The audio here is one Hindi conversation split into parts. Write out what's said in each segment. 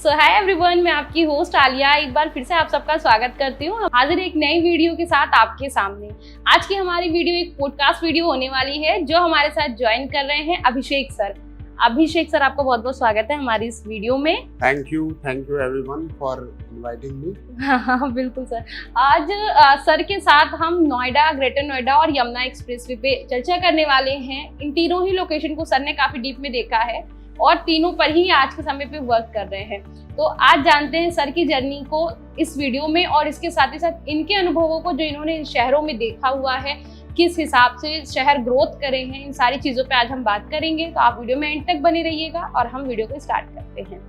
सो हाय एवरीवन, मैं आपकी होस्ट आलिया एक बार फिर से आप सबका स्वागत करती हूँ। हाजिर एक नई वीडियो के साथ आपके सामने। आज की हमारी वीडियो एक पॉडकास्ट वीडियो होने वाली है जो हमारे साथ ज्वाइन कर रहे हैं अभिषेक सर। अभिषेक सर, आपका बहुत बहुत स्वागत है हमारी इस वीडियो में। Thank you everyone for inviting me. हाँ बिल्कुल सर। आज सर के साथ हम नोएडा, ग्रेटर नोएडा और यमुना एक्सप्रेसवे पे चर्चा करने वाले हैं। इन तीनों ही लोकेशन को सर ने काफी डीप में देखा है और तीनों पर ही आज के समय पे वर्क कर रहे हैं। तो आज जानते हैं सर की जर्नी को इस वीडियो में और इसके साथ ही साथ इनके अनुभवों को जो इन्होंने इन शहरों में देखा हुआ है, किस हिसाब से शहर ग्रोथ करे हैं, इन सारी चीज़ों पे आज हम बात करेंगे। तो आप वीडियो में एंड तक बने रहिएगा और हम वीडियो को स्टार्ट करते हैं।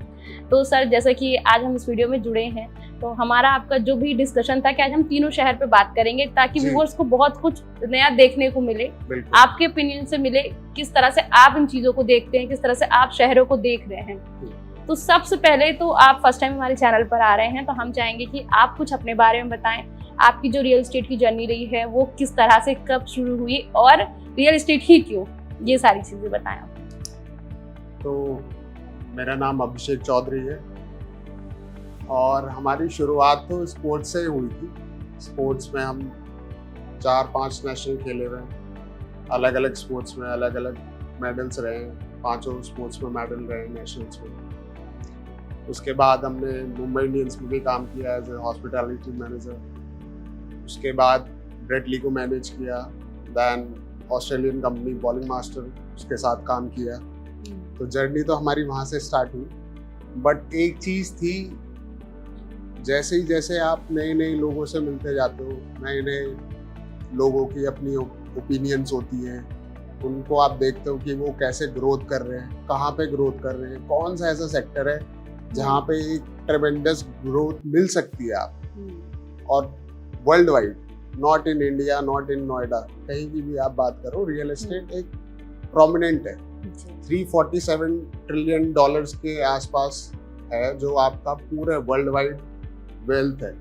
तो सर, जैसा कि आज हम इस वीडियो में जुड़े हैं तो हमारा आपका जो भी डिस्कशन था कि आज हम तीनों शहर पे बात करेंगे ताकि व्यूअर्स को बहुत कुछ नया देखने को मिले, आपके ओपिनियन से मिले, किस तरह से आप इन चीज़ों को देखते हैं, किस तरह से आप शहरों को देख रहे हैं। तो सबसे पहले तो आप फर्स्ट टाइम हमारे चैनल पर आ रहे हैं तो हम चाहेंगे कि आप कुछ अपने बारे में बताएं। आपकी जो रियल एस्टेट की जर्नी रही है वो किस तरह से, कब शुरू हुई और रियल एस्टेट ही क्यों, ये सारी चीज़ें बताएं आप। तो मेरा नाम अभिषेक चौधरी है और हमारी शुरुआत तो स्पोर्ट्स से ही हुई थी। स्पोर्ट्स में हम 4-5 नेशनल खेले हुए हैं, अलग अलग स्पोर्ट्स में अलग अलग मेडल्स रहे हैं, 5 स्पोर्ट्स में मेडल रहे हैं नेशनल्स में। उसके बाद हमने मुंबई इंडियंस में भी काम किया एज ए हॉस्पिटैलिटी मैनेजर। उसके बाद ब्रेटली को मैनेज किया, then Australian company bowling master उसके साथ काम किया। तो जर्नी तो हमारी वहाँ से स्टार्ट हुई। बट एक चीज़ थी, जैसे आप नए नए लोगों से मिलते जाते हो, नए नए लोगों की अपनी ओपिनियंस होती हैं, उनको आप देखते हो कि वो कैसे ग्रोथ कर रहे हैं, कहाँ पे ग्रोथ कर रहे हैं, कौन सा ऐसा सेक्टर है जहाँ पे एक ट्रेमेंडस ग्रोथ मिल सकती है आप। और world wide, not in India, not in Noida, कहीं की भी आप बात करो, रियल एस्टेट एक प्रोमिनेंट है। 347 ट्रिलियन डॉलर्स के आसपास है जो आपका पूरे वर्ल्ड वाइड वेल्थ है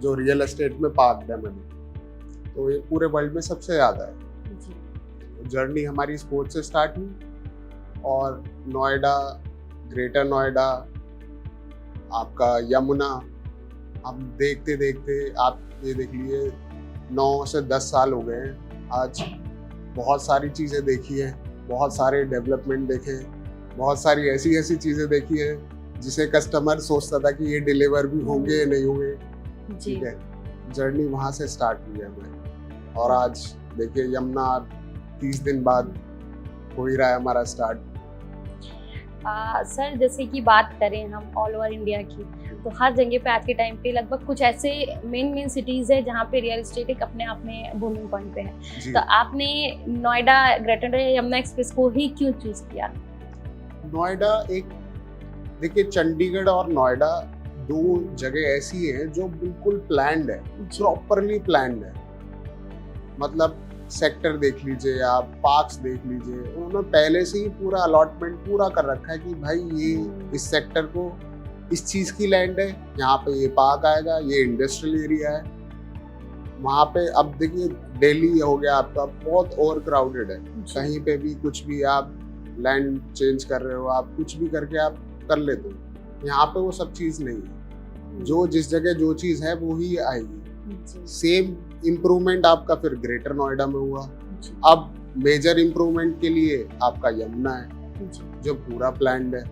जो रियल एस्टेट में पार्क्ड है मनी। तो ये पूरे वर्ल्ड में सबसे ज़्यादा है। तो जर्नी हमारी स्पोर्ट्स से स्टार्ट हुई और नोएडा, ग्रेटर नोएडा, आपका यमुना, हम देखते देखते आप ये देख लिए 9 से 10 साल हो गए हैं। आज बहुत सारी चीज़ें देखी हैं, बहुत सारे डेवलपमेंट देखे, बहुत सारी ऐसी चीज़ें देखी हैं जिसे कस्टमर सोचता था कि ये डिलीवर भी होंगे या नहीं होंगे। ठीक है, जर्नी वहाँ से स्टार्ट हुई है हमारी और आज देखिए यमुना 30 दिन बाद हो ही रहा है हमारा स्टार्ट। सर, जैसे कि बात करें हम ऑल ओवर इंडिया की, तो हर जगह पे आज के टाइम पे लगभग कुछ ऐसे मेन सिटीज़ है जहाँ पे रियल एस्टेट एक अपने आप में बूमिंग पॉइंट पे है। तो आपने नोएडा, ग्रेटर यमुना एक्सप्रेस को ही क्यों चूज किया? नोएडा एक, देखिए चंडीगढ़ और नोएडा 2 जगह ऐसी हैं जो बिल्कुल प्लान्ड है, प्रॉपरली प्लान्ड है। मतलब सेक्टर देख लीजिए आप, पार्क्स देख लीजिए, उन्होंने पहले से ही पूरा अलॉटमेंट पूरा कर रखा है कि भाई ये इस सेक्टर को इस चीज़ की लैंड है, यहाँ पे ये पार्क आएगा, ये इंडस्ट्रियल एरिया है। वहाँ पे अब देखिए दिल्ली हो गया आपका, बहुत ओवर क्राउडेड है। कहीं पे भी कुछ भी आप लैंड चेंज कर रहे हो, आप कुछ भी करके आप कर लेते हो। यहाँ पे वो सब चीज़ नहीं है। जो जिस जगह जो चीज़ है वो ही आएगी। सेम इम्प्रूवमेंट आपका फिर ग्रेटर नोएडा में हुआ। अब मेजर इम्प्रूवमेंट के लिए आपका यमुना है जो पूरा प्लान्ड है।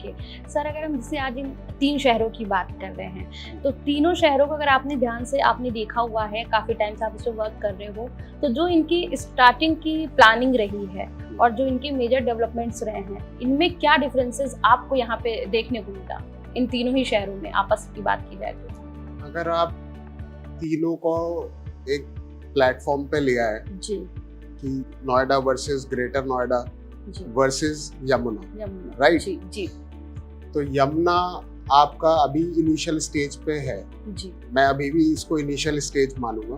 सर, अगर हम जैसे आज इन 3 शहरों की बात कर रहे हैं तो तीनों शहरों को अगर आपने ध्यान से आपने देखा हुआ है, काफ़ी टाइम से आप इस पर वर्क कर रहे हो, तो जो इनकी स्टार्टिंग की प्लानिंग रही है और जो इनके मेजर डेवलपमेंट्स रहे हैं, इनमें क्या डिफरेंसेस आपको यहाँ पे देखने को मिला इन तीनों ही शहरों में, आपस की बात की जाए तो? अगर आप तीनों को एक प्लेटफॉर्म पे लिया है जी कि Noida versus Greater Noida versus Yamuna, right? जी। तो यमुना आपका अभी इनिशियल स्टेज पे है जी। मैं अभी भी इसको इनिशियल स्टेज मानूंगा,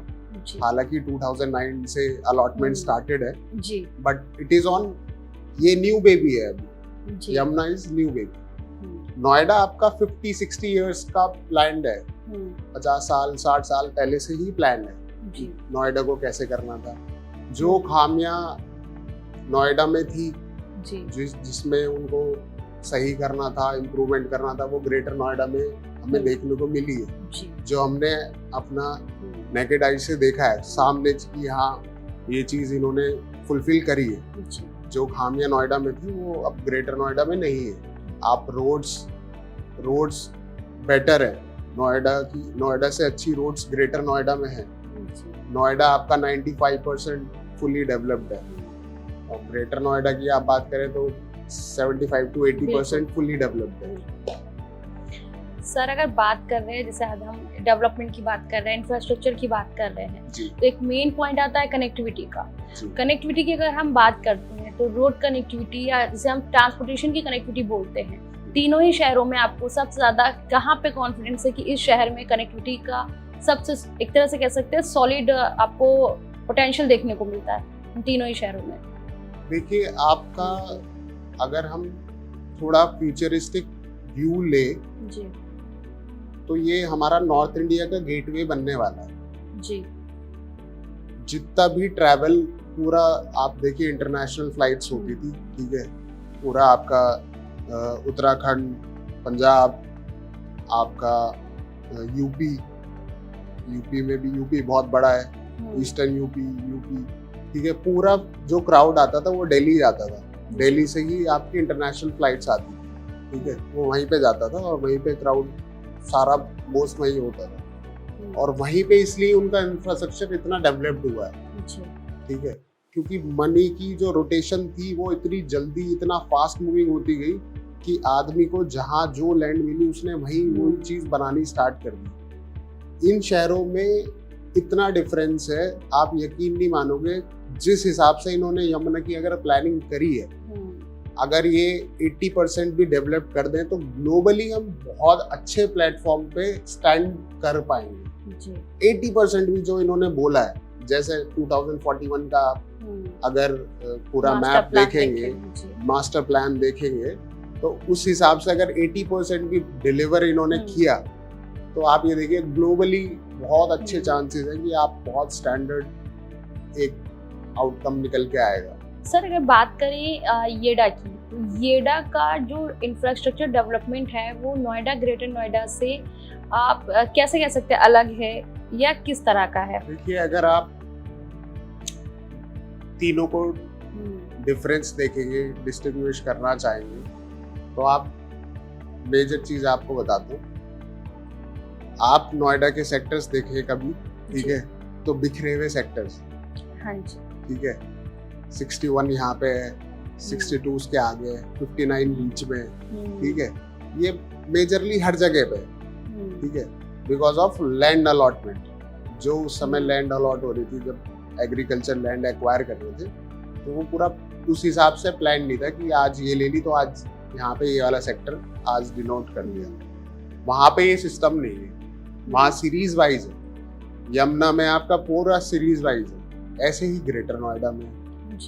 हालांकि 2009 से अलॉटमेंट स्टार्टेड है जी, बट इट इज ऑन, ये न्यू बेबी है अभी। Yamuna is new baby. Noida आपका 50-60 इयर्स का प्लान है, 50 साल 60 साल पहले से ही प्लान है नोएडा को कैसे करना था। जो खामियां नोएडा में थी जिसमें उनको सही करना था, इम्प्रूवमेंट करना था, वो ग्रेटर नोएडा में हमें देखने को मिली है। जी। जो हमने अपना नेकेड आई से देखा है सामने कि हाँ ये चीज़ इन्होंने फुलफिल करी है। जी। जो खामियां नोएडा में थी वो अब ग्रेटर नोएडा में नहीं है। आप रोड्स बेटर है, नोएडा से अच्छी रोड्स ग्रेटर नोएडा में है। नोएडा आपका 95% फुली डेवलप्ड है और ग्रेटर नोएडा की आप बात करें तो 75 to 80% फुली डेवलप्ड है। सर अगर बात कर रहे हैं, जैसे आज हम डेवलपमेंट की बात कर रहे हैं, इंफ्रास्ट्रक्चर की बात कर रहे हैं, तो एक मेन पॉइंट आता है कनेक्टिविटी का। कनेक्टिविटी की अगर हम बात करते हैं तो रोड कनेक्टिविटी या जिसे हम ट्रांसपोर्टेशन की कनेक्टिविटी बोलते हैं, तीनों ही शहरों में आपको सबसे ज्यादा कहाँ पे कॉन्फिडेंस है कि इस शहर में कनेक्टिविटी का सबसे एक तरह से कह सकते हैं सॉलिड आपको पोटेंशियल देखने को मिलता है इन तीनों ही शहरों में? देखिए, आपका अगर हम थोड़ा फ्यूचरिस्टिक व्यू ले जी, तो ये हमारा नॉर्थ इंडिया का गेटवे बनने वाला है। जी। जितना भी ट्रैवल पूरा आप देखिए, इंटरनेशनल फ्लाइट्स होती थी, ठीक है, पूरा आपका उत्तराखंड, पंजाब, आपका यूपी में भी, यूपी बहुत बड़ा है, ईस्टर्न यूपी, ठीक है, पूरा जो क्राउड आता था वो दिल्ली जाता था। दिल्ली से ही आपकी इंटरनेशनल फ्लाइट्स आती थी, ठीक है, वो वहीं पे जाता था और वहीं पे क्राउड सारा मोस्ट वहीं होता था और वहीं पे इसलिए उनका इंफ्रास्ट्रक्चर इतना डेवलप्ड हुआ है, ठीक है, क्योंकि मनी की जो रोटेशन थी वो इतनी जल्दी, इतना फास्ट मूविंग होती गई कि आदमी को जहाँ जो लैंड मिली उसने वहीं वो चीज़ बनानी स्टार्ट कर दी। इन शहरों में इतना डिफरेंस है, आप यकीन नहीं मानोगे। जिस हिसाब से इन्होंने यमुना की अगर प्लानिंग करी है, अगर ये 80% भी डेवलप कर दें तो ग्लोबली हम बहुत अच्छे प्लेटफॉर्म पे स्टैंड कर पाएंगे। 80% भी जो इन्होंने बोला है, जैसे 2041 का अगर पूरा मैप देखेंगे, मास्टर प्लान देखेंगे, तो उस हिसाब से अगर 80% भी डिलीवर इन्होंने किया तो आप ये देखिए ग्लोबली बहुत अच्छे चांसेस हैं कि आप बहुत स्टैंडर्ड एक आउटकम निकल के आएगा। सर अगर बात करें येडा की, तो येडा का जो इंफ्रास्ट्रक्चर डेवलपमेंट है वो नोएडा, ग्रेटर नोएडा से आप कैसे कह सकते हैं अलग है या किस तरह का है? देखिए, अगर आप तीनों को डिफरेंस देखेंगे, डिस्टिंग्विश करना चाहेंगे, तो आप मेजर चीज आपको बताता हूँ। आप नोएडा के सेक्टर्स देखें कभी, ठीक है, तो बिखरे हुए सेक्टर्स, हाँ जी, ठीक है, 61 यहाँ पे है, 62 उसके आगे है, 59 बीच में, ठीक है, ये मेजरली हर जगह पे, ठीक है, बिकॉज ऑफ लैंड अलॉटमेंट। जो उस समय लैंड अलॉट हो रही थी, जब एग्रीकल्चर लैंड एक्वायर कर रहे थे, तो वो पूरा उस हिसाब से प्लान नहीं था कि आज ये ले ली तो आज यहाँ पे ये वाला सेक्टर आज डिनोट कर दिया। वहाँ पे ये सिस्टम नहीं है, वहाँ सीरीज वाइज है। यमुना में आपका पूरा सीरीज वाइज है, ऐसे ही ग्रेटर नोएडा में।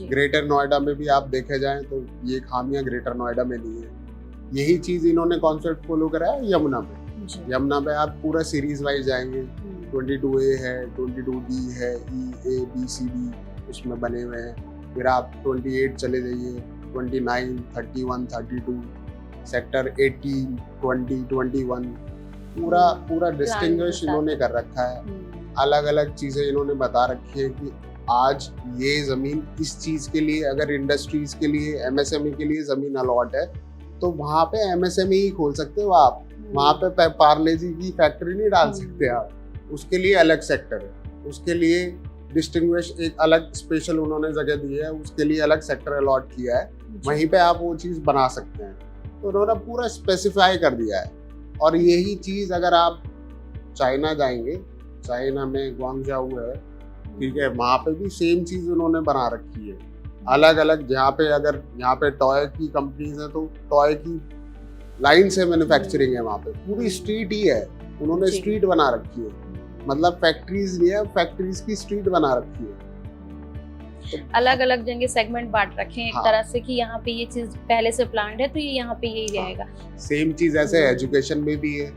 ग्रेटर नोएडा में भी आप देखे जाएं तो ये खामियां ग्रेटर नोएडा में नहीं है। यही चीज इन्होंने कॉन्सेप्ट फॉलो करा है यमुना में। यमुना में आप पूरा सीरीज वाइज जाएंगे, 22A है, 22D है, E, A, B, C, D उसमें बने हुए हैं। फिर आप 28 चले जाइए, 29, 31, 32, सेक्टर 18, 20, 21, पूरा डिस्टिंग्विश इन्होंने कर रखा है। अलग अलग चीजें इन्होंने बता रखी है कि आज ये जमीन इस चीज के लिए, अगर इंडस्ट्रीज के लिए, MSME के लिए जमीन अलॉट है तो वहाँ पे MSME ही खोल सकते हो आप। वहाँ पे पार्ले जी की फैक्ट्री नहीं डाल सकते आप, उसके लिए अलग सेक्टर है, उसके लिए डिस्टिंग्विश एक अलग स्पेशल उन्होंने जगह दी है, उसके लिए अलग सेक्टर अलॉट किया है, वहीं पे आप वो चीज़ बना सकते हैं। तो उन्होंने पूरा स्पेसिफाई कर दिया है। और यही चीज़ अगर आप चाइना जाएंगे, चाइना में ग्वांगझाऊ है, ठीक है, वहाँ पे भी सेम चीज़ उन्होंने बना रखी है। अलग अलग जहाँ पे, अगर यहाँ पे टॉय की कंपनीज है तो टॉय की लाइन से मैन्युफैक्चरिंग है, वहाँ पे पूरी स्ट्रीट ही है, उन्होंने स्ट्रीट बना रखी है, मतलब फैक्ट्रीज नहीं है, फैक्ट्रीज की स्ट्रीट बना रखी है। अलग अलग जगह सेगमेंट बांट रखे हैं एक तरह से कि यहाँ पे ये चीज पहले से प्लान्ड है तो ये यहाँ पे यही रहेगा। सेम चीज ऐसे एजुकेशन में भी है।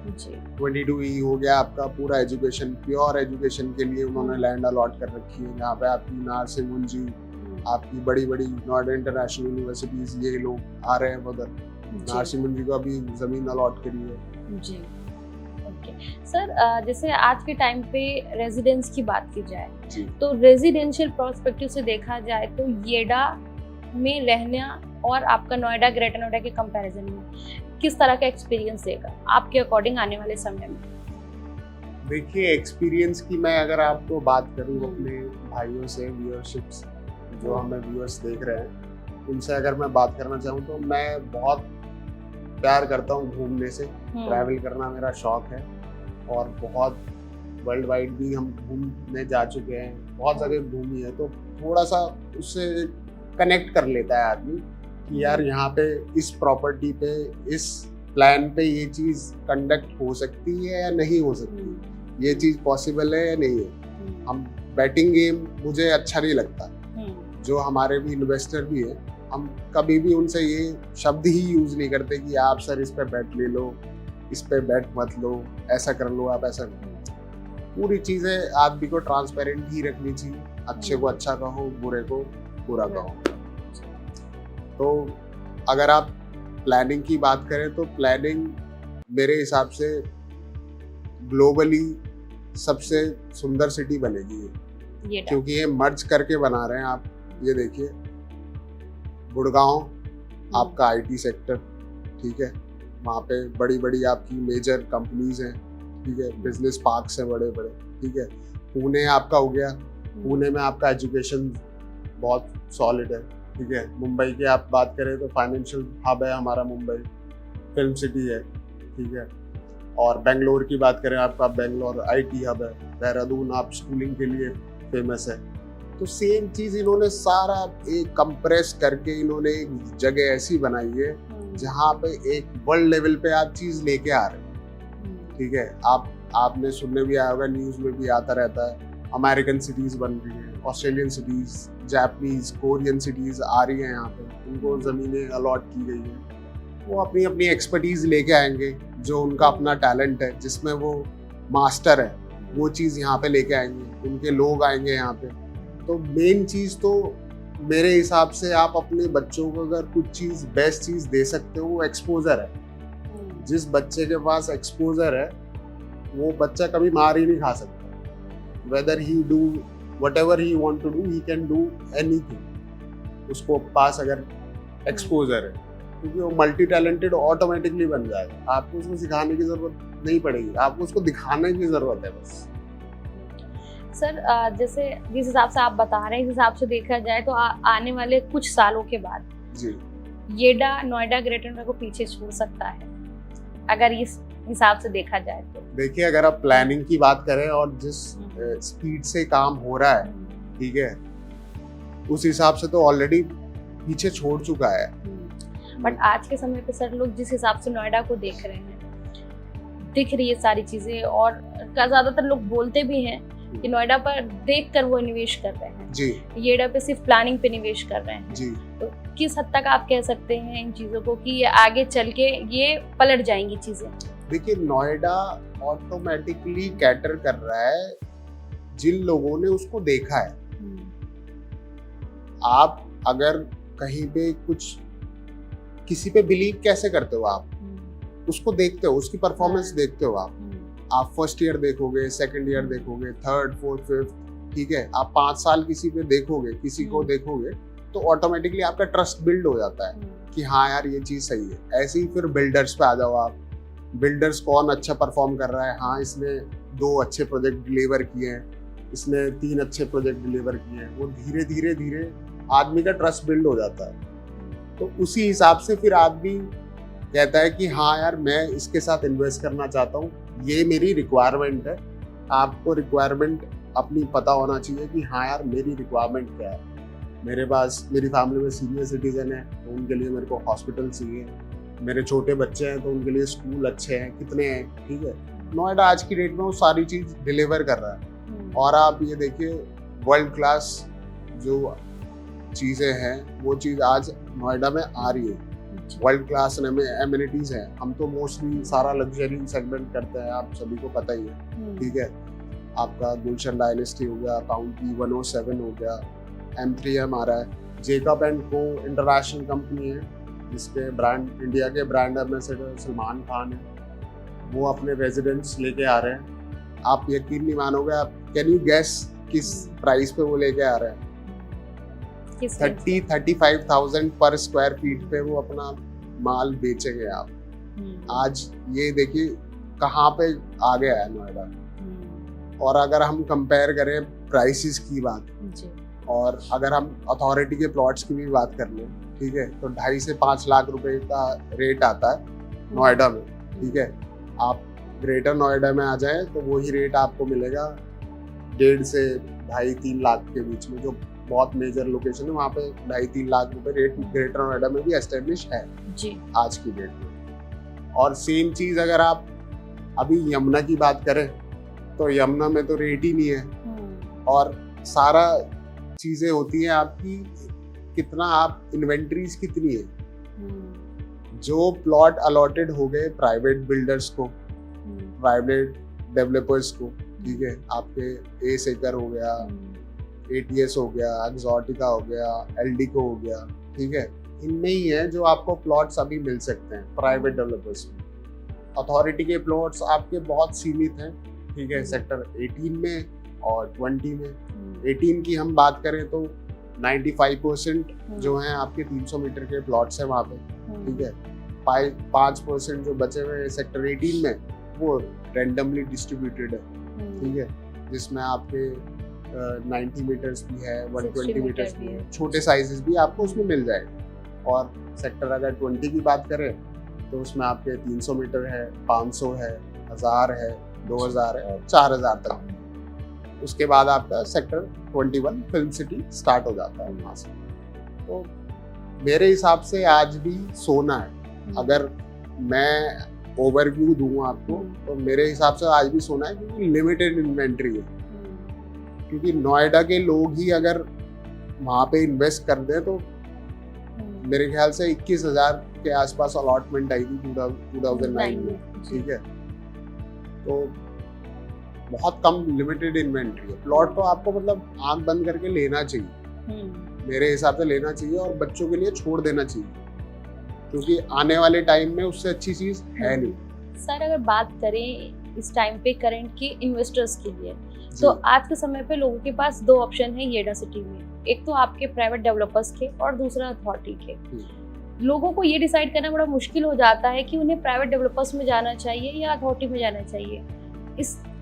22E हो गया आपका, पूरा एजुकेशन, प्योर एजुकेशन के लिए उन्होंने लैंड अलॉट कर रखी है। यहाँ पे आपकी नारसिंह, आपकी बड़ी बड़ी नोएडा इंटरनेशनल यूनिवर्सिटीज, ये लोग आ रहे हैं उधर, नारसिमन जी को अभी जमीन अलॉट करी है। जी, ओके सर। जैसे आज के टाइम पे रेजिडेंस की बात की जाए जी। तो रेजिडेंशियल पर्सपेक्टिव से देखा जाए तो येडा में रहना और आपका नोएडा ग्रेटर नोएडा के कंपैरिजन में किस तरह का एक्सपीरियंस देगा आपके अकॉर्डिंग आने वाले समय में? देखिए, एक्सपीरियंस की मैं अगर आपको बात करूं अपने भाइयों से, व्यूअरशिप्स जो हमें व्यूअर्स देख रहे हैं, उनसे अगर मैं बात करना चाहूँ तो मैं बहुत प्यार करता हूँ घूमने से। ट्रैवल करना मेरा शौक है और बहुत वर्ल्ड वाइड भी हम घूमने जा चुके हैं, बहुत जगह घूमी है, तो थोड़ा सा उससे कनेक्ट कर लेता है आदमी कि यार यहाँ पे इस प्रॉपर्टी पे, इस प्लान पे ये चीज़ कंडक्ट हो सकती है या नहीं हो सकती, ये चीज़ पॉसिबल है या नहीं है। हम बैटिंग गेम मुझे अच्छा नहीं लगता। जो हमारे भी इन्वेस्टर भी है, हम कभी भी उनसे ये शब्द ही यूज़ नहीं करते कि आप सर इस पे बैट ले लो, इस पे बैट मत लो, ऐसा कर लो, आप ऐसा करो। पूरी चीज़ें आदमी को ट्रांसपेरेंट ही रखनी चाहिए। अच्छे को अच्छा कहो, बुरे को बुरा कहो। तो अगर आप प्लानिंग की बात करें तो प्लानिंग मेरे हिसाब से ग्लोबली सबसे सुंदर सिटी बनेगी ये, क्योंकि ये मर्ज करके बना रहे हैं। आप ये देखिए, गुड़गांव आपका आईटी सेक्टर, ठीक है, वहाँ पे बड़ी बड़ी आपकी मेजर कंपनीज हैं, ठीक है, बिजनेस पार्क्स हैं बड़े बड़े, ठीक है। पुणे आपका हो गया, पुणे में आपका एजुकेशन बहुत सॉलिड है, ठीक है। मुंबई की आप बात करें तो फाइनेंशियल हब है हमारा मुंबई, फिल्म सिटी है, ठीक है। और बेंगलोर की बात करें आपका, बेंगलोर आईटी हब है। देहरादून आप स्कूलिंग के लिए फेमस है। तो सेम चीज़ इन्होंने सारा एक कंप्रेस करके इन्होंने एक जगह ऐसी बनाई है जहाँ पे एक वर्ल्ड लेवल पे आप चीज़ लेके आ रहे हैं, ठीक है। आपने सुनने भी आया होगा, न्यूज़ में भी आता रहता है, अमेरिकन सिटीज़ बन रही हैं, Australian cities, Japanese, Korean cities आ रही हैं यहाँ पे, उनको ज़मीनें अलॉट की गई हैं। वो अपनी अपनी एक्सपर्टीज़ लेके आएंगे, जो उनका अपना टैलेंट है, जिसमें वो मास्टर है, वो चीज़ यहाँ पे लेके आएंगे, उनके लोग आएंगे यहाँ पे। तो मेन चीज़ तो मेरे हिसाब से आप अपने बच्चों को अगर कुछ चीज़, बेस्ट चीज़ दे सकते हो, वो एक्सपोजर है। जिस बच्चे के पास एक्सपोजर है, वो बच्चा कभी मार ही नहीं खा सकता। Weather he do whatever he want to do, he can do anything। उसको पास अगर एक्सपोजर है, क्योंकि वो मल्टी टैलेंटेड ऑटोमेटिकली बन जाएगा। आपको उसको सिखाने की जरूरत नहीं पड़ेगी, आपको उसको दिखाने की जरूरत है बस। सर जैसे जिस हिसाब से आप बता रहे हैं, इस हिसाब से देखा जाए तो आने वाले कुछ सालों के बाद जी येडा नोएडा ग्रेटर नोएडा को पीछे छोड़ सकता है, अगर इस हिसाब से देखा जाए तो? देखिए, अगर आप प्लानिंग की बात करें और जिस स्पीड से काम हो रहा है, ठीक है, उस हिसाब से तो ऑलरेडी पीछे छोड़ चुका है। बट आज के समय पे सर लोग जिस हिसाब से नोएडा को देख रहे हैं, दिख रही है सारी चीजें, और ज्यादातर लोग बोलते भी हैं कि नोएडा पर देखकर वो निवेश कर रहे हैं जी, येडा पे सिर्फ प्लानिंग पे निवेश कर रहे हैं जी। तो किस हद तक आप कह सकते हैं इन चीजों को कि आगे चल के ये पलट जाएंगी चीजें? देखिए, नोएडा ऑटोमेटिकली कैटर कर रहा है जिन लोगों ने उसको देखा है। आप अगर कहीं पे कुछ किसी पे बिलीव कैसे करते हो? आप उसको देखते हो, उसकी परफॉर्मेंस देखते हो। आप फर्स्ट ईयर देखोगे, सेकंड ईयर देखोगे, थर्ड, फोर्थ, फिफ्थ, ठीक है। आप 5 साल किसी पे देखोगे, किसी को देखोगे, तो ऑटोमेटिकली आपका ट्रस्ट बिल्ड हो जाता है कि हाँ यार ये चीज़ सही है। ऐसे ही फिर बिल्डर्स पे आ जाओ आप। बिल्डर्स कौन अच्छा परफॉर्म कर रहा है? हाँ, इसने 2 अच्छे प्रोजेक्ट डिलीवर किए हैं, इसने 3 अच्छे प्रोजेक्ट डिलीवर किए हैं। वो धीरे धीरे धीरे आदमी का ट्रस्ट बिल्ड हो जाता है। तो उसी हिसाब से फिर आदमी कहता है कि हाँ यार, मैं इसके साथ इन्वेस्ट करना चाहता हूँ, ये मेरी रिक्वायरमेंट है। आपको रिक्वायरमेंट अपनी पता होना चाहिए कि हाँ यार, मेरी रिक्वायरमेंट क्या है। मेरे पास, मेरी फैमिली में सीनियर सिटीजन है, तो उनके लिए मेरे को हॉस्पिटल चाहिए। मेरे छोटे बच्चे हैं, तो उनके लिए स्कूल अच्छे हैं, कितने हैं, ठीक है। नोएडा आज की डेट में वो सारी चीज़ डिलीवर कर रहा है। और आप ये देखिए, वर्ल्ड क्लास जो चीज़ें हैं, वो चीज़ आज नोएडा में आ रही है। वर्ल्ड क्लास एमिनिटीज़ हैं। हम तो मोस्टली सारा लग्जरी सेगमेंट करते हैं, आप सभी को पता ही है, ठीक है। आपका गुलशन डायनेस्टी हो गया, काउंटी 107 हो गया, M3M आ रहा है, जेकब एंड को इंटरनेशनल कंपनी है, जिसके ब्रांड, इंडिया के ब्रांड एम्बेसडर सलमान खान है, वो अपने रेजिडेंट्स लेके आ रहे हैं। आप यकीन नहीं मानोगे, आप कैन यू गेस किस प्राइस पे वो लेके आ रहे हैं? 30-35,000 पर स्क्वायर फीट पे वो अपना माल बेचेंगे आप। आज ये देखिए कहाँ पे आ गया है नोएडा। और अगर हम कंपेयर करें प्राइसेस की बात जी। और अगर हम अथॉरिटी के प्लॉट्स की भी बात कर लें, ठीक है, तो 2.5 से 5 लाख रुपए का रेट आता है नोएडा में। ठीक है, आप ग्रेटर नोएडा में आ जाएं तो वही रेट आपको मिलेगा 1.5 से 2.5-3 लाख के बीच में। जो बहुत मेजर लोकेशन है वहाँ पे 2.5-3 लाख रुपए रेट ग्रेटर नोएडा में भी एस्टेब्लिश है जी आज की डेट में। और सेम चीज अगर आप अभी यमुना की बात करें तो यमुना में तो रेट ही नहीं है। और सारा चीजें होती हैं आपकी, कितना आप इन्वेंट्रीज कितनी है। जो प्लॉट अलॉटेड हो गए प्राइवेट बिल्डर्स को, प्राइवेट डेवलपर्स को, ठीक है, आपके एस एकर हो गया, एटीएस हो गया, एक्सोटिका हो गया, एलडीको हो गया, ठीक है, इनमें ही है जो आपको प्लॉट्स अभी मिल सकते हैं प्राइवेट डेवलपर्स में। अथॉरिटी के प्लॉट्स आपके बहुत सीमित हैं, ठीक है, सेक्टर 18 में और 20 में। 18 की हम बात करें तो 95% जो हैं आपके 300 मीटर के प्लॉट्स हैं वहाँ पे, ठीक है। 5% जो बचे हुए सेक्टर 18 में वो रैंडमली डिस्ट्रीब्यूटेड है, ठीक है, जिसमें आपके 90 मीटर्स भी है, 120 मीटर्स भी है, छोटे साइजेस भी आपको उसमें मिल जाएगा। और सेक्टर अगर 20 की बात करें तो उसमें आपके 300 मीटर है, 500 है, 1000 है, 2000 है और 4000 तक। उसके बाद आपका सेक्टर 21 फिल्म सिटी स्टार्ट हो जाता है वहाँ से। तो मेरे हिसाब से आज भी सोना है। अगर मैं ओवरव्यू दूँ आपको तो मेरे हिसाब से आज भी सोना है, क्योंकि लिमिटेड इन्वेंट्री है। क्योंकि नोएडा के लोग ही अगर वहाँ पे इन्वेस्ट कर दें तो मेरे ख्याल से 21,000 के आसपास अलॉटमेंट आई थी 2009 में, ठीक है। तो बहुत कम लिमिटेड इन्वेंट्री है। प्लॉट तो आपको मतलब आंख बंद करके लेना चाहिए, मेरे हिसाब से लेना चाहिए और बच्चों के लिए छोड़ देना चाहिए, क्योंकि आने वाले टाइम में उससे अच्छी चीज है नहीं। सर अगर बात करें इस टाइम पे करंट के इन्वेस्टर्स के लिए, तो आज के समय पे लोगों के पास 2 ऑप्शन है येडा सिटी में। एक तो आपके प्राइवेट डेवलपर्स के और दूसरा अथॉरिटी के। लोगों को ये डिसाइड करना बड़ा मुश्किल हो जाता है कि उन्हें प्राइवेट डेवलपर्स में जाना चाहिए या अथॉरिटी में जाना चाहिए।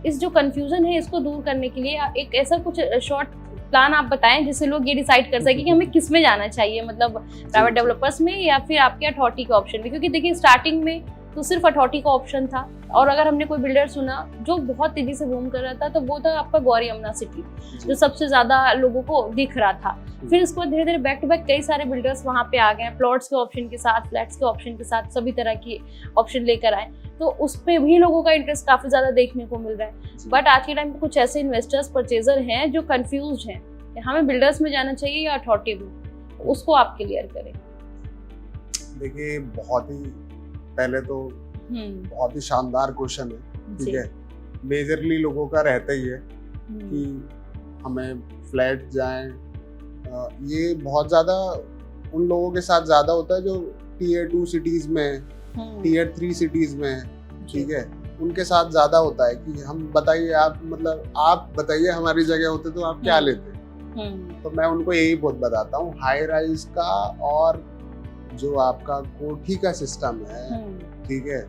इस जो कंफ्यूजन है इसको दूर करने के लिए एक ऐसा कुछ शॉर्ट प्लान आप बताएं जिससे लोग ये डिसाइड कर सके कि हमें किस में जाना चाहिए, मतलब प्राइवेट डेवलपर्स में या फिर आपके अथॉरिटी के ऑप्शन में। क्योंकि देखिए स्टार्टिंग में तो सिर्फ अथॉरिटी का ऑप्शन था, और अगर हमने कोई बिल्डर सुना जो बहुत तेजी से बूम कर रहा था तो वो था आपका गौरी यमुना सिटी, जो सबसे ज्यादा लोगों को दिख रहा था। फिर उसके बाद धीरे धीरे बैक टू बैक कई सारे बिल्डर्स वहाँ पे आ गए, प्लॉट्स के ऑप्शन के साथ, फ्लैट्स के ऑप्शन के साथ, सभी तरह की ऑप्शन लेकर आए। तो उस पर भी लोगों का इंटरेस्ट काफी ज्यादा देखने को मिल रहा है। बट आज के टाइम पे कुछ ऐसे इन्वेस्टर्स, परचेजर हैं जो कंफ्यूज हैं, हमें बिल्डर्स में जाना चाहिए या अथॉरिटी में, उसको आप क्लियर करें। देखिए बहुत ही पहले तो बहुत ही शानदार क्वेश्चन है, ठीक है। मेजरली लोगों का रहता ही है कि हमें फ्लैट जाएं। ये बहुत ज्यादा उन लोगों के साथ ज्यादा होता है जो टीयर 2 सिटीज में, टीयर 3 सिटीज में, ठीक है, उनके साथ ज्यादा होता है कि हम बताइए, आप मतलब आप बताइए हमारी जगह होते तो आप क्या लेते। तो मैं उनको यही बहुत बताता हूँ, हाई राइज का और जो आपका कोठी का सिस्टम है, ठीक है,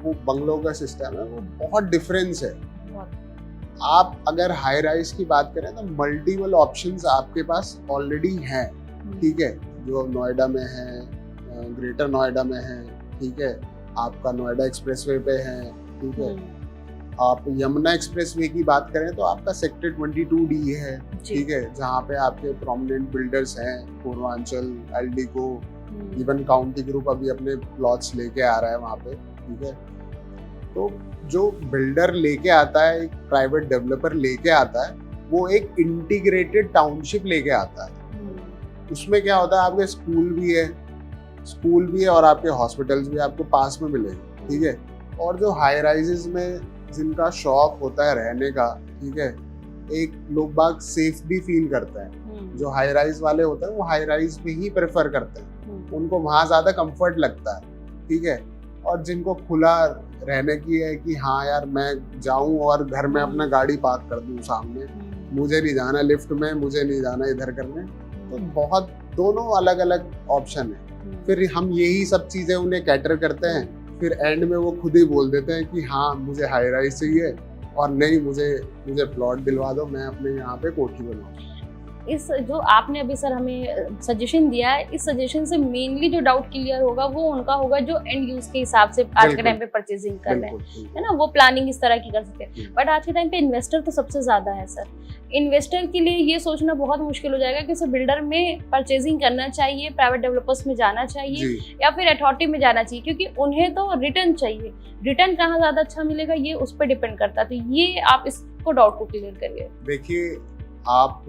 वो बंगलों का सिस्टम है, वो बहुत डिफरेंस है। आप अगर हाई राइज की बात करें तो मल्टीपल ऑप्शंस आपके पास ऑलरेडी हैं, ठीक है, जो नोएडा में है, ग्रेटर नोएडा में है, ठीक है, आपका नोएडा एक्सप्रेसवे पे है, ठीक है। आप यमुना एक्सप्रेसवे की बात करें तो आपका सेक्टर 22D है, ठीक है, जहाँ पे आपके प्रोमिनेंट बिल्डर्स हैं, पूर्वांचल, एलडीको, इवन काउंटी ग्रुप अभी अपने प्लॉट्स लेके आ रहा है वहाँ पे, ठीक है। तो जो बिल्डर लेके आता है, एक प्राइवेट डेवलपर लेके आता है, वो एक इंटीग्रेटेड टाउनशिप लेके आता है। उसमें क्या होता है, आपके स्कूल भी है और आपके हॉस्पिटल्स भी आपको पास में मिलेंगे, ठीक है। और जो हाई राइजेस में जिनका शौक होता है रहने का, ठीक है, एक लोग बाग सेफ भी फील करते हैं। जो हाई राइज वाले होते हैं वो हाई राइज में ही प्रेफर करते हैं, उनको वहाँ ज़्यादा कंफर्ट लगता है, ठीक है। और जिनको खुला रहने की है कि हाँ यार मैं जाऊँ और घर में अपना गाड़ी पार्क कर दूँ सामने, मुझे नहीं जाना लिफ्ट में, मुझे नहीं जाना इधर करने, तो बहुत दोनों अलग अलग ऑप्शन है। फिर हम यही सब चीज़ें उन्हें कैटर करते हैं, फिर एंड में वो खुद ही बोल देते हैं कि हाँ मुझे हाई राइज चाहिए और नहीं मुझे प्लॉट दिलवा दो, मैं अपने यहाँ पे कोठी बनाऊँ। इस जो आपने अभी सर हमें सजेशन दिया है, इस सजेशन से मेनली जो डाउट क्लियर होगा वो उनका होगा जो एंड यूज के हिसाब से आज के टाइम पे परचेजिंग कर रहे हैं, है ना, वो प्लानिंग इस तरह की कर सकते हैं। बट आज के टाइम पे इन्वेस्टर तो सबसे ज्यादा है सर। इन्वेस्टर के लिए ये सोचना बहुत मुश्किल हो जाएगा कि उसे बिल्डर में परचेजिंग करना चाहिए, प्राइवेट डेवलपर्स में जाना चाहिए या फिर अथॉरिटी में जाना चाहिए, क्योंकि उन्हें तो रिटर्न चाहिए। रिटर्न कहाँ ज्यादा अच्छा मिलेगा ये उस पर डिपेंड करता है। तो ये आप इसको डाउट को क्लियर करिए। देखिए आप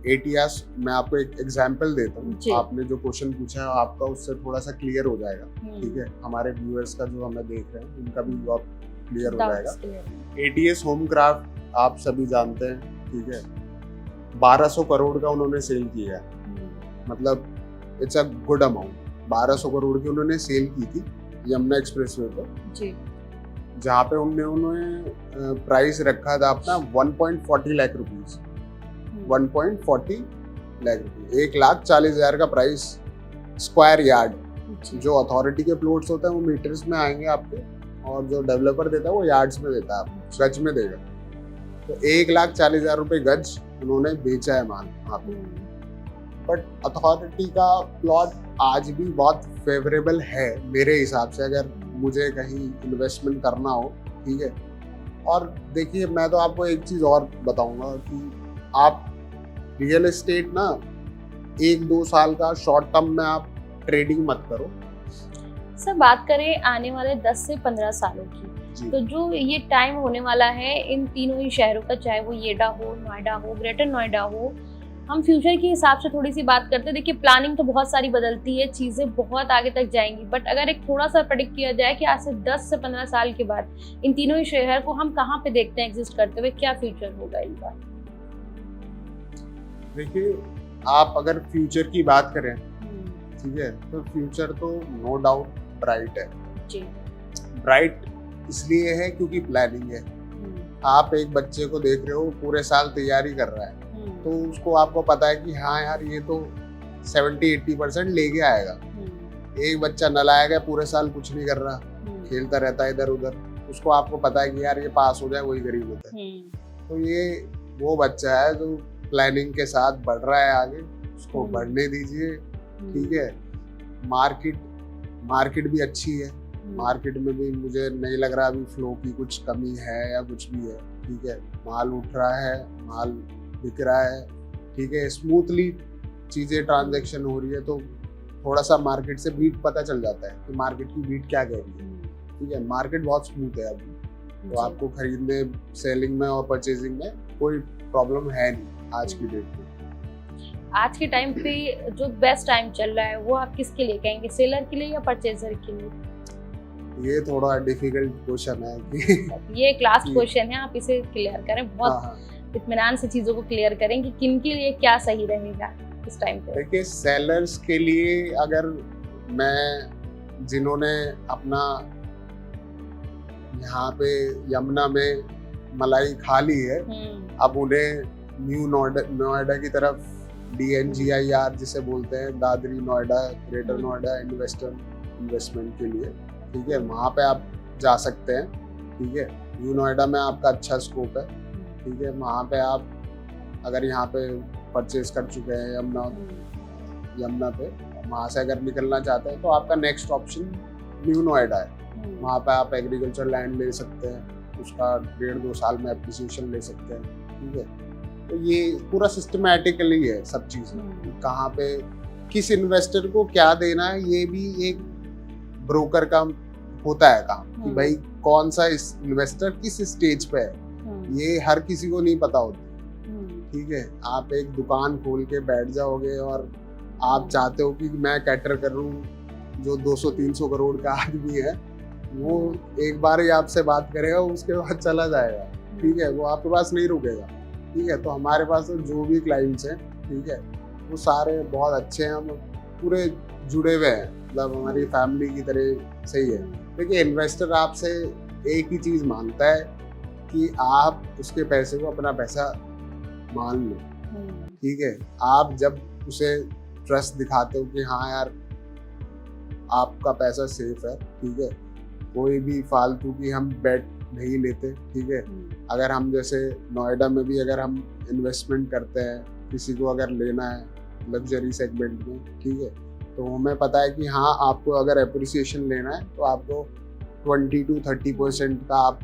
एटीएस, मैं आपको एक एग्जांपल देता हूँ। आपने जो क्वेश्चन पूछा है आपका उससे थोड़ा सा क्लियर हो जाएगा, ठीक है। हमारे व्यूअर्स का जो हमें देख रहे हैं उनका भी बहुत क्लियर हो जाएगा। एटीएस होमक्राफ्ट आप सभी जानते हैं, ठीक है। 1200 करोड़ का उन्होंने सेल किया है, मतलब it's a good amount. 1200 crore की उन्होंने सेल की थी यमुना एक्सप्रेसवे पर, जहाँ पे उन्होंने प्राइस रखा था अपना 1.40 लाख रुपीज। 1.40 लाख रुपये, 1,40,000 का प्राइस स्क्वायर यार्ड। जो अथॉरिटी के प्लॉट्स होते हैं वो मीटर्स में आएंगे आपके, और जो डेवलपर देता है वो यार्ड्स में देता है, आपको गज में देगा। तो 1,40,000 रुपये गज उन्होंने बेचा है माल वहाँ पे। बट अथॉरिटी का प्लॉट आज भी बहुत फेवरेबल है मेरे हिसाब से, अगर मुझे कहीं इन्वेस्टमेंट करना हो, ठीक है। और देखिए मैं तो आपको एक चीज़ और बताऊंगा कि आप रियल एस्टेट ना 1-2 साल का शॉर्ट टर्म में आप ट्रेडिंग मत करो। सर बात करें आने वाले 10 से 15 सालों की, तो जो ये टाइम होने वाला है इन तीनों ही शहरों का, चाहे वो येडा हो, नोएडा हो, ग्रेटर नोएडा हो, हम फ्यूचर के हिसाब से थोड़ी सी बात करते हैं। देखिए प्लानिंग तो बहुत सारी बदलती है, चीज़ें बहुत आगे तक जाएंगी, बट अगर एक थोड़ा सा प्रेडिक्ट किया जाए कि आज से 10 से 15 साल के बाद इन तीनों ही शहर को हम कहाँ पे देखते हैं एग्जिस्ट करते हुए, क्या फ्यूचर होगा इनका? देखिए आप अगर फ्यूचर की बात करें, ठीक है, तो फ्यूचर तो नो डाउट ब्राइट है जी। ब्राइट इसलिए है क्योंकि प्लानिंग है। आप एक बच्चे को देख रहे हो पूरे साल तैयारी कर रहा है, तो उसको आपको पता है कि हाँ यार ये तो 70-80% लेके आएगा। एक बच्चा नालायक है, पूरे साल कुछ नहीं कर रहा, खेलता रहता है इधर उधर, उसको आपको पता है कि यार ये पास हो जाए वही गरीब होता है। तो ये वो बच्चा है जो प्लानिंग के साथ बढ़ रहा है आगे, उसको बढ़ने दीजिए, ठीक है। मार्केट भी अच्छी है, मार्केट में भी मुझे नहीं लग रहा अभी फ्लो की कुछ कमी है या कुछ भी है, ठीक है। माल उठ रहा है, माल बिक रहा है, ठीक है, स्मूथली चीज़ें ट्रांजैक्शन हो रही है। तो थोड़ा सा मार्केट से बीट पता चल जाता है कि मार्केट की बीट क्या कह रही है, ठीक है। मार्केट बहुत स्मूथ है अभी, तो आपको खरीदने, सेलिंग में और परचेजिंग में कोई प्रॉब्लम है नहीं आज की डेट में। आज के टाइम पे जो बेस्ट टाइम चल रहा है वो आप किसके लिए कहेंगे, सेलर के लिए या परचेजर के लिए? ये थोड़ा डिफिकल्ट क्वेश्चन है कि ये एक लास्ट क्वेश्चन है, आप इसे क्लियर करें, बहुत इत्मीनान से चीजों को क्लियर करें कि किन के लिए क्या सही रहेगा इस टाइम पे। देखिए सेलर्स के लिए, अगर मैं जिन्होंने अपना यहाँ पे यमुना में मलाई खा ली है, अब उन्हें न्यू नोएडा की तरफ DNGIR जिसे बोलते हैं, दादरी नोएडा, ग्रेटर नोएडा इन्वेस्टमेंट के लिए, ठीक है, वहाँ पे आप जा सकते हैं, ठीक है। न्यू नोएडा में आपका अच्छा स्कोप है, ठीक है। वहाँ पे आप अगर यहाँ पे परचेज कर चुके हैं यमुना पे, वहाँ से अगर निकलना चाहते हैं तो आपका नेक्स्ट ऑप्शन न्यू नोएडा है। वहाँ पे आप एग्रीकल्चर लैंड ले सकते हैं, उसका 1.5-2 साल में एप्रिसिएशन ले सकते हैं, ठीक है। तो ये पूरा सिस्टमैटिकली है सब चीज़ें, कहाँ पे किस इन्वेस्टर को क्या देना है, ये भी एक ब्रोकर का होता है काम कि भाई कौन सा इन्वेस्टर किस स्टेज पे है, ये हर किसी को नहीं पता होता, ठीक है। आप एक दुकान खोल के बैठ जाओगे और आप चाहते हो कि मैं कैटर कर रहा हूँ, जो 200-300 करोड़ का आदमी है वो एक बार ही आपसे बात करेगा, उसके बाद चला जाएगा, ठीक है, वो आपके पास नहीं रुकेगा, ठीक है। तो हमारे पास जो भी क्लाइंट्स हैं, ठीक है, वो सारे बहुत अच्छे हैं, हम पूरे जुड़े हुए हैं, मतलब हमारी फैमिली की तरह सही है। देखिए इन्वेस्टर आपसे एक ही चीज़ मांगता है कि आप उसके पैसे को अपना पैसा मान लो, ठीक है। आप जब उसे ट्रस्ट दिखाते हो कि हाँ यार आपका पैसा सेफ है, ठीक है, कोई भी फालतू की हम बेट नहीं लेते, ठीक है। अगर हम जैसे नोएडा में भी अगर हम इन्वेस्टमेंट करते हैं, किसी को अगर लेना है लग्जरी सेगमेंट में, ठीक है, तो हमें पता है कि हाँ आपको अगर एप्रिसिएशन लेना है तो आपको 20 to 30% का आप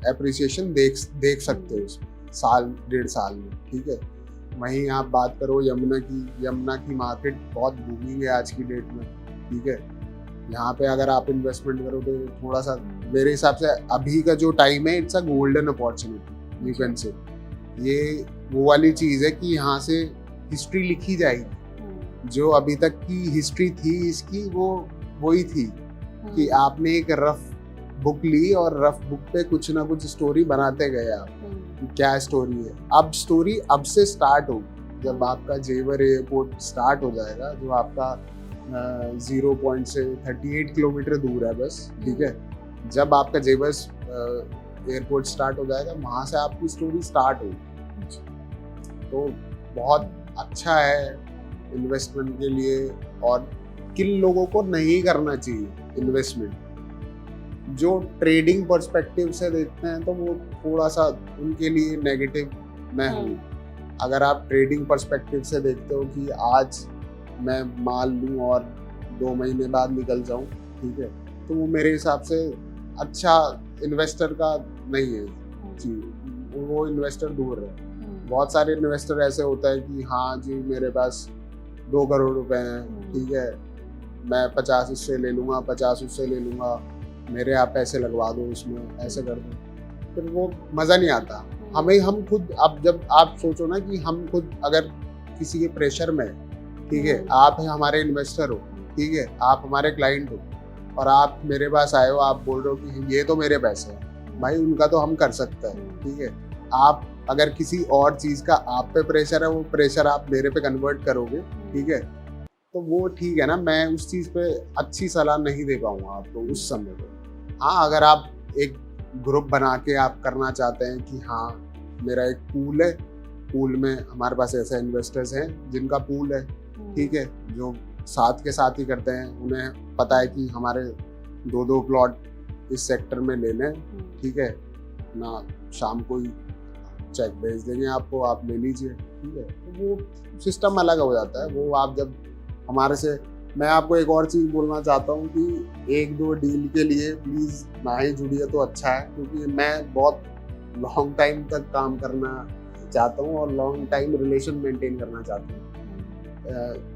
एप्रिसिएशन देख सकते हो उसमें साल 1.5 साल में, ठीक है। वहीं आप बात करो यमुना की मार्केट बहुत बूमिंग है आज की डेट में, ठीक है। यहाँ पे अगर आप इन्वेस्टमेंट करो तो थोड़ा सा मेरे हिसाब से अभी का जो टाइम है it's a golden opportunity, you can say. ये वो वाली चीज़ है कि यहाँ से हिस्ट्री लिखी जाएगी। जो अभी तक की हिस्ट्री थी इसकी वो वही थी कि आपने एक रफ बुक ली और रफ बुक पे कुछ ना कुछ स्टोरी बनाते गए आप कि क्या स्टोरी है। अब स्टोरी अब से स्टार्ट होगी जब आपका जेवर एयरपोर्ट स्टार्ट हो जाएगा, जो आपका 0 पॉइंट से 38 किलोमीटर दूर है बस, ठीक है। जब आपका जेवर एयरपोर्ट स्टार्ट हो जाएगा वहाँ से आपकी स्टोरी स्टार्ट होगी। तो बहुत अच्छा है इन्वेस्टमेंट के लिए। और किन लोगों को नहीं करना चाहिए इन्वेस्टमेंट, जो ट्रेडिंग पर्सपेक्टिव से देखते हैं तो वो थोड़ा सा उनके लिए नेगेटिव मैं हूँ। अगर आप ट्रेडिंग पर्सपेक्टिव से देखते हो कि आज मैं माल लूँ और 2 महीने बाद निकल जाऊँ, ठीक है, तो वो मेरे हिसाब से अच्छा इन्वेस्टर का नहीं है जी, वो इन्वेस्टर दूर है। बहुत सारे इन्वेस्टर ऐसे होता है कि हाँ जी मेरे पास 2 करोड़ रुपए हैं, ठीक है, मैं 50 इससे ले लूँगा, 50 उससे ले लूँगा, मेरे आप पैसे लगवा दो उसमें, ऐसे कर दो, फिर वो मज़ा नहीं आता हमें। हम खुद अब जब आप सोचो ना कि हम खुद अगर किसी के प्रेशर में, ठीक है, आप हमारे इन्वेस्टर हो, ठीक है, आप हमारे क्लाइंट हो और आप मेरे पास आए हो, आप बोल रहे हो कि ये तो मेरे पैसे हैं, भाई उनका तो हम कर सकते हैं, ठीक है। आप अगर किसी और चीज़ का आप पे प्रेशर है, वो प्रेशर आप मेरे पे कन्वर्ट करोगे, ठीक है, तो वो ठीक है ना। मैं उस चीज़ पे अच्छी सलाह नहीं दे पाऊंगा आपको उस समय पे। हाँ अगर आप एक ग्रुप बना के आप करना चाहते हैं कि हाँ मेरा एक पूल है, पूल में हमारे पास ऐसे इन्वेस्टर्स हैं जिनका पूल है, ठीक है, जो साथ के साथ ही करते हैं, उन्हें पता है कि हमारे 2-2 प्लॉट इस सेक्टर में लेने, ठीक है ना, शाम को ही चेक भेज देंगे आपको, आप ले लीजिए, ठीक है। तो वो सिस्टम अलग हो जाता है। वो आप जब हमारे से, मैं आपको एक और चीज़ बोलना चाहता हूँ कि 1-2 डील के लिए प्लीज़ ना ही जुड़िए तो अच्छा है, क्योंकि मैं बहुत लॉन्ग टाइम तक काम करना चाहता हूँ और लॉन्ग टाइम रिलेशन मेंटेन करना चाहता हूँ।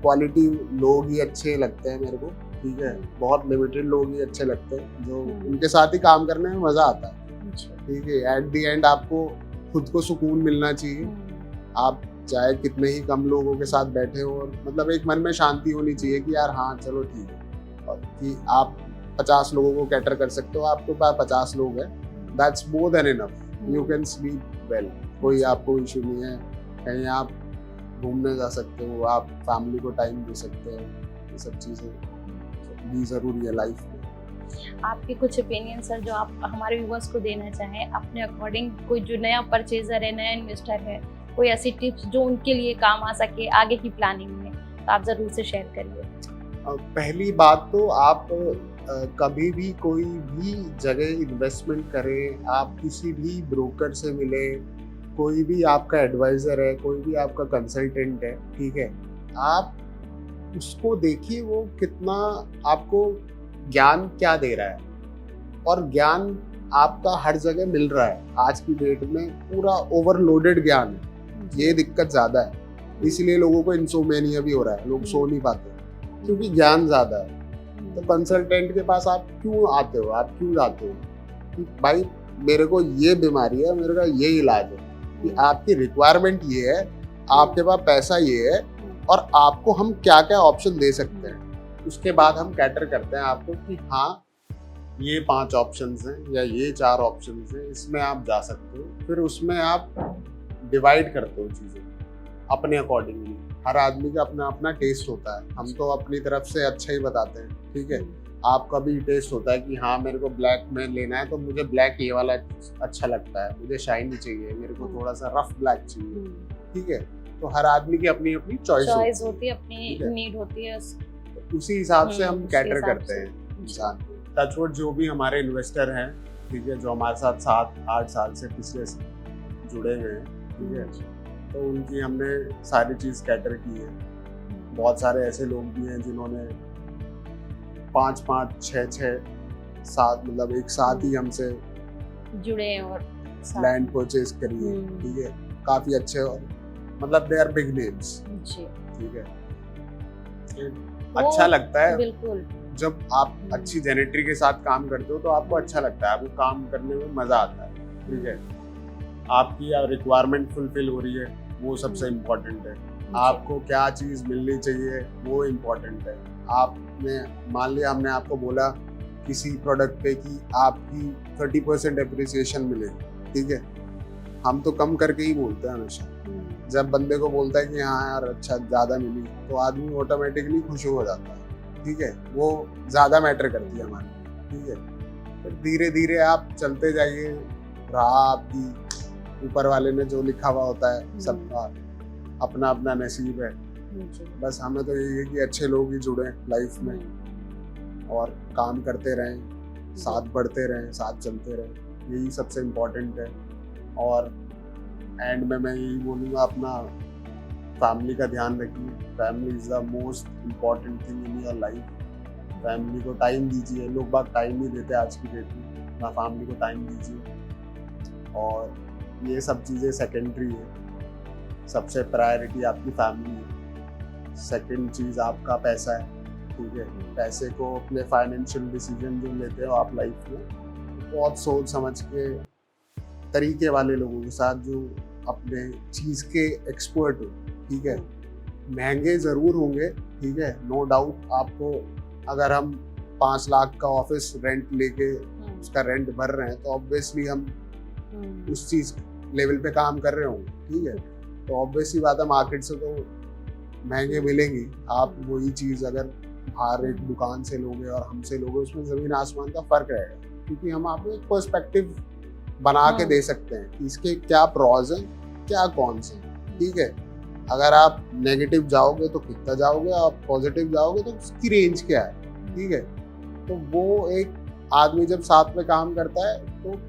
क्वालिटी लोग ही अच्छे लगते हैं मेरे को, ठीक है, बहुत लिमिटेड लोग ही अच्छे लगते हैं जो उनके साथ ही काम करने में मज़ा आता है, ठीक है। एट दी एंड आपको खुद को सुकून मिलना चाहिए। आप चाहे कितने ही कम लोगों के साथ बैठे हो, मतलब एक मन में शांति होनी चाहिए कि यार हाँ चलो ठीक है, और कि आप 50 लोगों को कैटर कर सकते हो, आपके पास 50 लोग हैं, that's more than enough, you can sleep well, कोई आपको इशू नहीं है। कहीं आप घूमने जा सकते हो, आप फैमिली को टाइम दे सकते हो, ये सब चीज़ें भी ज़रूरी है लाइफ में। आपके कुछ ओपिनियन सर जो आप हमारे व्यूअर्स को देना चाहें अपने अकॉर्डिंग, कोई जो नया परचेजर है, नया इन्वेस्टर है, कोई ऐसी टिप्स जो उनके लिए काम आ सके आगे की प्लानिंग में, तो आप ज़रूर से शेयर करिए। पहली बात तो आप कभी भी कोई भी जगह इन्वेस्टमेंट करें, आप किसी भी ब्रोकर से मिले, कोई भी आपका एडवाइज़र है, कोई भी आपका कंसल्टेंट है, ठीक है, आप उसको देखिए वो कितना आपको ज्ञान क्या दे रहा है, और ज्ञान आपका हर जगह मिल रहा है। आज की डेट में पूरा ओवरलोडेड ज्ञान है, ये दिक्कत ज़्यादा है, इसलिए लोगों को इंसोमेनिया भी हो रहा है, लोग सो नहीं पाते क्योंकि ज्ञान ज़्यादा है। तो कंसल्टेंट के पास आप क्यों आते हो, आप क्यों जाते हो कि भाई मेरे को ये बीमारी है, मेरे का ये इलाज है, कि आपकी रिक्वायरमेंट ये है, आपके पास पैसा ये है, और आपको हम क्या क्या ऑप्शन दे सकते हैं, उसके बाद हम कैटर करते हैं आपको कि हाँ ये 5 ऑप्शंस हैं या ये 4 ऑप्शंस हैं, इसमें आप जा सकते हो। फिर उसमें आप डिवाइड करते हो चीज़ें अपने अकॉर्डिंगली। हर आदमी का अपना अपना टेस्ट होता है, हम तो अपनी तरफ से अच्छा ही बताते हैं, ठीक है। आपका भी टेस्ट होता है कि हाँ मेरे को ब्लैक में लेना है तो मुझे ब्लैक ये वाला अच्छा लगता है, मुझे शाइनी चाहिए, मेरे को थोड़ा सा रफ ब्लैक चाहिए, ठीक है। तो हर आदमी की अपनी अपनी चॉइस होती है, अपनी नीड होती है, तो उसी हिसाब से हम कैटर करते हैं इंसान। टचवुड जो भी हमारे इन्वेस्टर हैं, ठीक है, जो हमारे साथ 7-8 साल से पिछले जुड़े हुए हैं, ठीक है, तो उनकी हमने सारी चीज़ कैटर की है। बहुत सारे ऐसे लोग भी हैं जिन्होंने 5-5, 6-6, 7 मतलब एक साथ ही हमसे जुड़े और लैंड परचेज करी है, ठीक है, काफ़ी अच्छे, और मतलब दे आर बिग नेम्स, ठीक है। अच्छा लगता है बिल्कुल, जब आप अच्छी जेनेट्री के साथ काम करते हो तो आपको अच्छा लगता है, आपको काम करने में मजा आता है, ठीक है। आपकी रिक्वायरमेंट फुलफिल हो रही है, वो सबसे इम्पोर्टेंट है। आपको क्या चीज़ मिलनी चाहिए वो इम्पोर्टेंट है। आपने मान लिया हमने आपको बोला किसी प्रोडक्ट पे कि आपकी 30% एप्रिसिएशन मिले, ठीक है, हम तो कम करके ही बोलते हैं हमेशा। जब बंदे को बोलता है कि हाँ यार अच्छा ज़्यादा मिली, तो आदमी ऑटोमेटिकली खुश हो जाता है, ठीक है, वो ज़्यादा मैटर करती है हमारी, ठीक है। फिर धीरे धीरे आप चलते जाइए, रहा आपकी ऊपर वाले ने जो लिखा हुआ होता है, सबका अपना अपना नसीब है। बस हमें तो यही है कि अच्छे लोग ही जुड़े लाइफ में और काम करते रहें, साथ बढ़ते रहें, साथ चलते रहें, यही सबसे इम्पोर्टेंट है। और एंड में मैं यही बोलूँगा, अपना फैमिली का ध्यान रखिए। Family is the most important thing in your life. Family को टाइम दीजिए, लोग बात टाइम नहीं देते आज की डेट में, अपना फैमिली को टाइम दीजिए। और ये सब चीज़ें सेकेंडरी है, सबसे प्रायोरिटी आपकी फैमिली है, सेकंड चीज़ आपका पैसा है, ठीक है। पैसे को अपने फाइनेंशियल डिसीजन जो लेते हो आप लाइफ में, बहुत सोच समझ के तरीके वाले लोगों के साथ जो अपने चीज़ के एक्सपर्ट हो, ठीक है। महंगे ज़रूर होंगे, ठीक है, नो डाउट। आपको अगर हम 5 लाख का ऑफिस रेंट लेके उसका रेंट भर रहे हैं तो ऑब्वियसली हम उस चीज़ लेवल पे काम कर रहे होंगे, ठीक है। तो ऑब्वियसली बात है मार्केट से तो महंगे मिलेंगी। आप वही चीज़ अगर बाहर एक दुकान से लोगे और हमसे लोगे, उसमें ज़मीन आसमान का फ़र्क रहेगा, क्योंकि हम आपको एक पर्सपेक्टिव बना के दे सकते हैं कि इसके क्या प्रॉज हैं, क्या कॉन्स हैं, ठीक है। अगर आप नेगेटिव जाओगे तो कितना जाओगे, आप पॉजिटिव जाओगे तो उसकी रेंज क्या है, ठीक है। तो वो एक आदमी जब साथ में काम करता है तो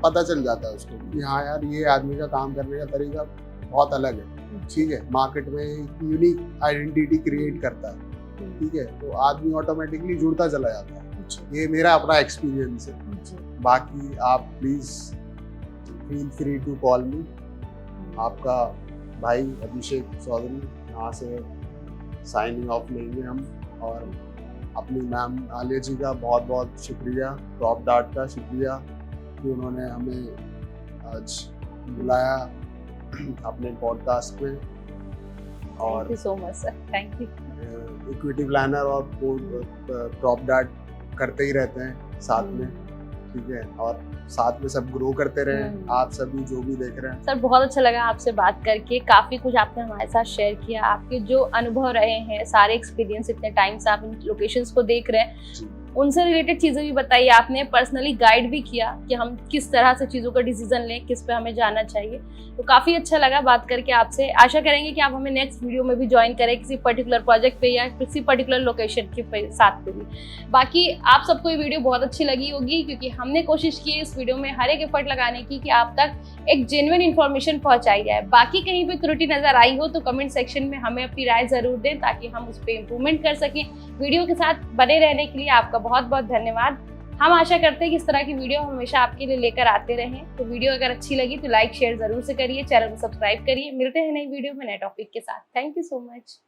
पता चल जाता है उसको कि हाँ यार ये आदमी का काम करने का तरीका बहुत अलग है, ठीक है, मार्केट में एक यूनिक आइडेंटिटी क्रिएट करता है, ठीक है। तो आदमी ऑटोमेटिकली जुड़ता चला जाता है। ये मेरा अपना एक्सपीरियंस है। बाकी आप please feel free to call me. आपका भाई अभिषेक चौधरी यहाँ से साइनिंग ऑफ लेंगे हम। और अपनी मैम आलिया जी का बहुत बहुत शुक्रिया, टॉप डार्ट का शुक्रिया कि उन्होंने हमें आज बुलाया अपने पॉडकास्ट में। और thank you so much sir, thank you. Equity planner और टॉप डार्ट करते ही रहते हैं साथ में, ठीक है, और साथ में सब ग्रो करते रहे। आप सभी जो भी देख रहे हैं सर, बहुत अच्छा लगा आपसे बात करके, काफी कुछ आपने हमारे साथ शेयर किया। आपके जो अनुभव रहे हैं, सारे एक्सपीरियंस, इतने टाइम से आप इन लोकेशंस को देख रहे हैं, उनसे रिलेटेड चीजें भी बताई आपने, पर्सनली गाइड भी किया कि हम किस तरह से चीजों का डिसीजन लें, किस पे हमें जाना चाहिए। तो काफी अच्छा लगा बात करके आपसे। आशा करेंगे कि आप हमें नेक्स्ट वीडियो में भी ज्वाइन करें, किसी पर्टिकुलर प्रोजेक्ट पे या किसी पर्टिकुलर लोकेशन के साथ पे भी। बाकी आप सबको ये वीडियो बहुत अच्छी लगी होगी, क्योंकि हमने कोशिश की इस वीडियो में हर एक एफर्ट लगाने की कि आप तक एक जेन्युइन इन्फॉर्मेशन पहुंचाई जाए। बाकी कहीं पे त्रुटि नजर आई हो तो कमेंट सेक्शन में हमें अपनी राय जरूर दें, ताकि हम उस पर इम्प्रूवमेंट कर सकें। वीडियो के साथ बने रहने के लिए आपका बहुत बहुत धन्यवाद। हम आशा करते हैं कि इस तरह की वीडियो हमेशा आपके लिए लेकर आते रहें। तो वीडियो अगर अच्छी लगी तो लाइक शेयर जरूर से करिए, चैनल को सब्सक्राइब करिए। मिलते हैं नई वीडियो में नए टॉपिक के साथ। Thank you so much.